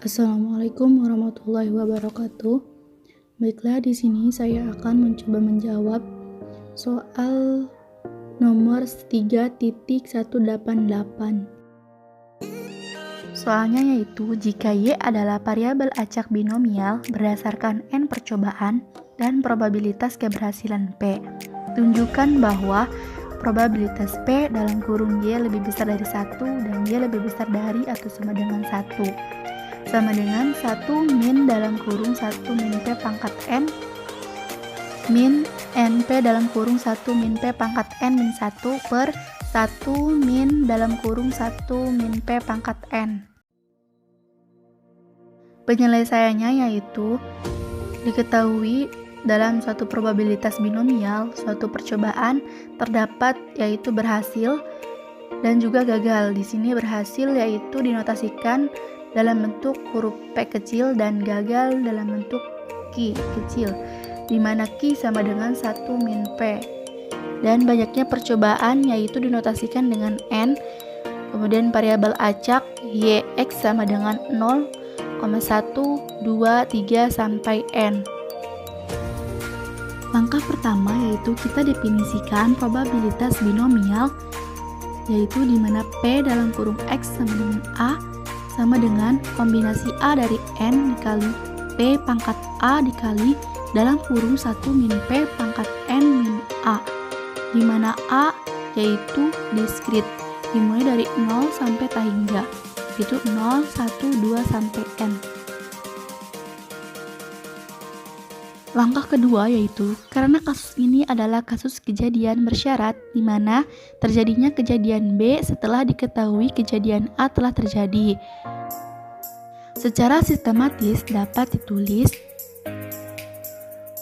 Assalamualaikum warahmatullahi wabarakatuh. Baiklah, di sini saya akan mencoba menjawab soal nomor 3.188. Soalnya yaitu jika Y adalah variabel acak binomial berdasarkan N percobaan dan probabilitas keberhasilan P, tunjukkan bahwa probabilitas P dalam kurung Y lebih besar dari 1 dan Y lebih besar dari atau sama dengan 1. Sama dengan 1 min dalam kurung 1 min P pangkat N min NP dalam kurung 1 min P pangkat N min 1 per 1 min dalam kurung 1 min P pangkat N. Penyelesaiannya yaitu diketahui dalam suatu probabilitas binomial, suatu percobaan terdapat yaitu berhasil dan juga gagal. Di sini berhasil yaitu dinotasikan dalam bentuk huruf P kecil dan gagal dalam bentuk Q kecil, di mana Q sama dengan 1 min P. Dan banyaknya percobaan yaitu dinotasikan dengan N, kemudian variabel acak Y X sama dengan 0, 1, 2, 3 sampai N. Langkah pertama yaitu kita definisikan probabilitas binomial, yaitu di mana P dalam kurung X sama dengan A sama dengan kombinasi A dari N dikali P pangkat A dikali dalam kurung 1 min P pangkat N min A, di mana A yaitu diskrit dimulai dari 0 sampai tak hingga, itu 0, 1, 2 sampai N. Langkah kedua yaitu karena kasus ini adalah kasus kejadian bersyarat di mana terjadinya kejadian B setelah diketahui kejadian A telah terjadi. Secara sistematis dapat ditulis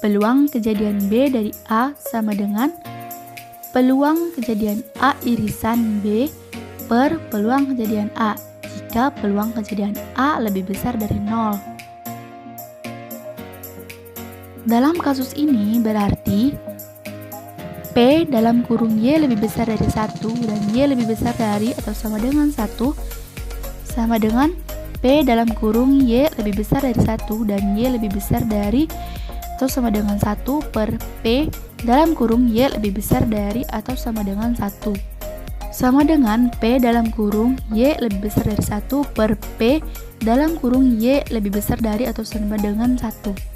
peluang kejadian B dari A sama dengan peluang kejadian A irisan B per peluang kejadian A jika peluang kejadian A lebih besar dari 0. Dalam kasus ini berarti P dalam kurung Y lebih besar dari 1 dan Y lebih besar dari atau sama dengan 1 sama dengan P dalam kurung Y lebih besar dari 1 dan Y lebih besar dari atau sama dengan 1 per P dalam kurung Y lebih besar dari atau sama dengan 1 sama dengan P dalam kurung Y lebih besar dari 1 per P dalam kurung Y lebih besar dari atau sama dengan 1.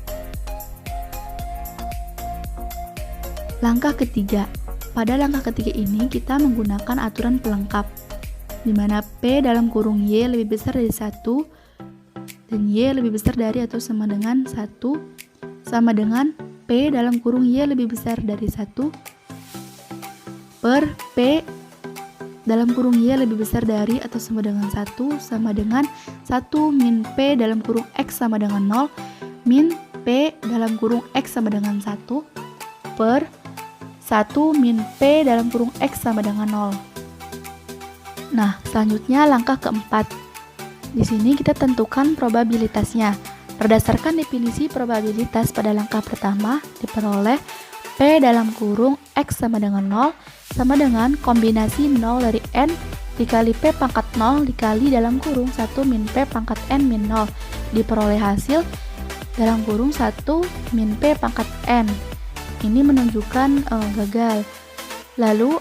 Langkah ketiga. Pada langkah ketiga ini kita menggunakan aturan pelengkap, di mana P dalam kurung Y lebih besar dari 1 dan Y lebih besar dari atau sama dengan 1 sama dengan P dalam kurung Y lebih besar dari 1 per P dalam kurung Y lebih besar dari atau sama dengan 1 sama dengan 1 min P dalam kurung X sama dengan 0 min P dalam kurung X sama dengan 1 per 1 min P dalam kurung X sama dengan 0. Nah, selanjutnya langkah keempat. Di sini kita tentukan probabilitasnya. Berdasarkan definisi probabilitas pada langkah pertama diperoleh P dalam kurung X sama dengan 0 sama dengan kombinasi 0 dari N dikali P pangkat 0 dikali dalam kurung 1 min P pangkat N min 0. Diperoleh hasil dalam kurung 1 min P pangkat N. Ini menunjukkan gagal. Lalu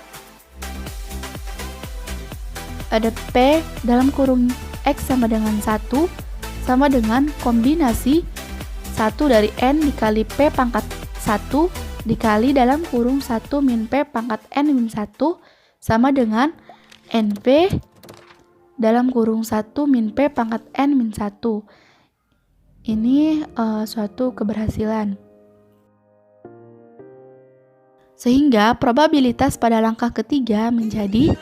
ada P dalam kurung X sama dengan 1 sama dengan kombinasi 1 dari N dikali P pangkat 1 dikali dalam kurung 1 min P pangkat N min 1 sama dengan NP dalam kurung 1 min P pangkat N min 1. Ini suatu keberhasilan. Sehingga probabilitas pada langkah ketiga menjadi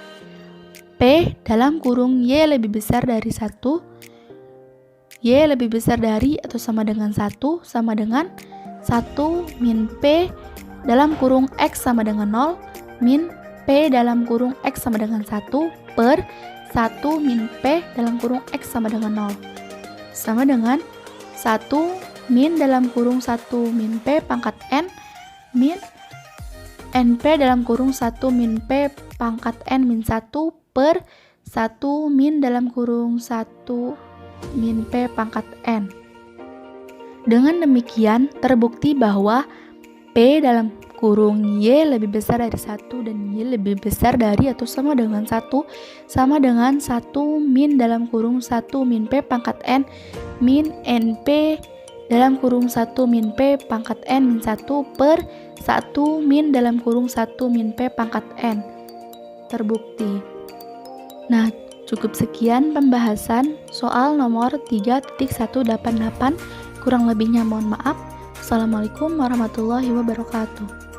P dalam kurung Y lebih besar dari 1, Y lebih besar dari atau sama dengan 1 sama dengan 1 min P dalam kurung X sama dengan 0 min P dalam kurung X sama dengan 1 per 1 min P dalam kurung X sama dengan 0 sama dengan 1 min dalam kurung 1 min P pangkat N min NP dalam kurung 1 min P pangkat N min 1 per 1 min dalam kurung 1 min P pangkat N. Dengan demikian, terbukti bahwa P dalam kurung Y lebih besar dari 1 dan Y lebih besar dari atau sama dengan 1 sama dengan 1 min dalam kurung 1 min P pangkat N min NP dalam kurung 1 min P pangkat N min 1 per 1 min dalam kurung 1 min P pangkat N. Terbukti. Nah, cukup sekian pembahasan soal nomor 3.188. Kurang lebihnya mohon maaf. Assalamualaikum warahmatullahi wabarakatuh.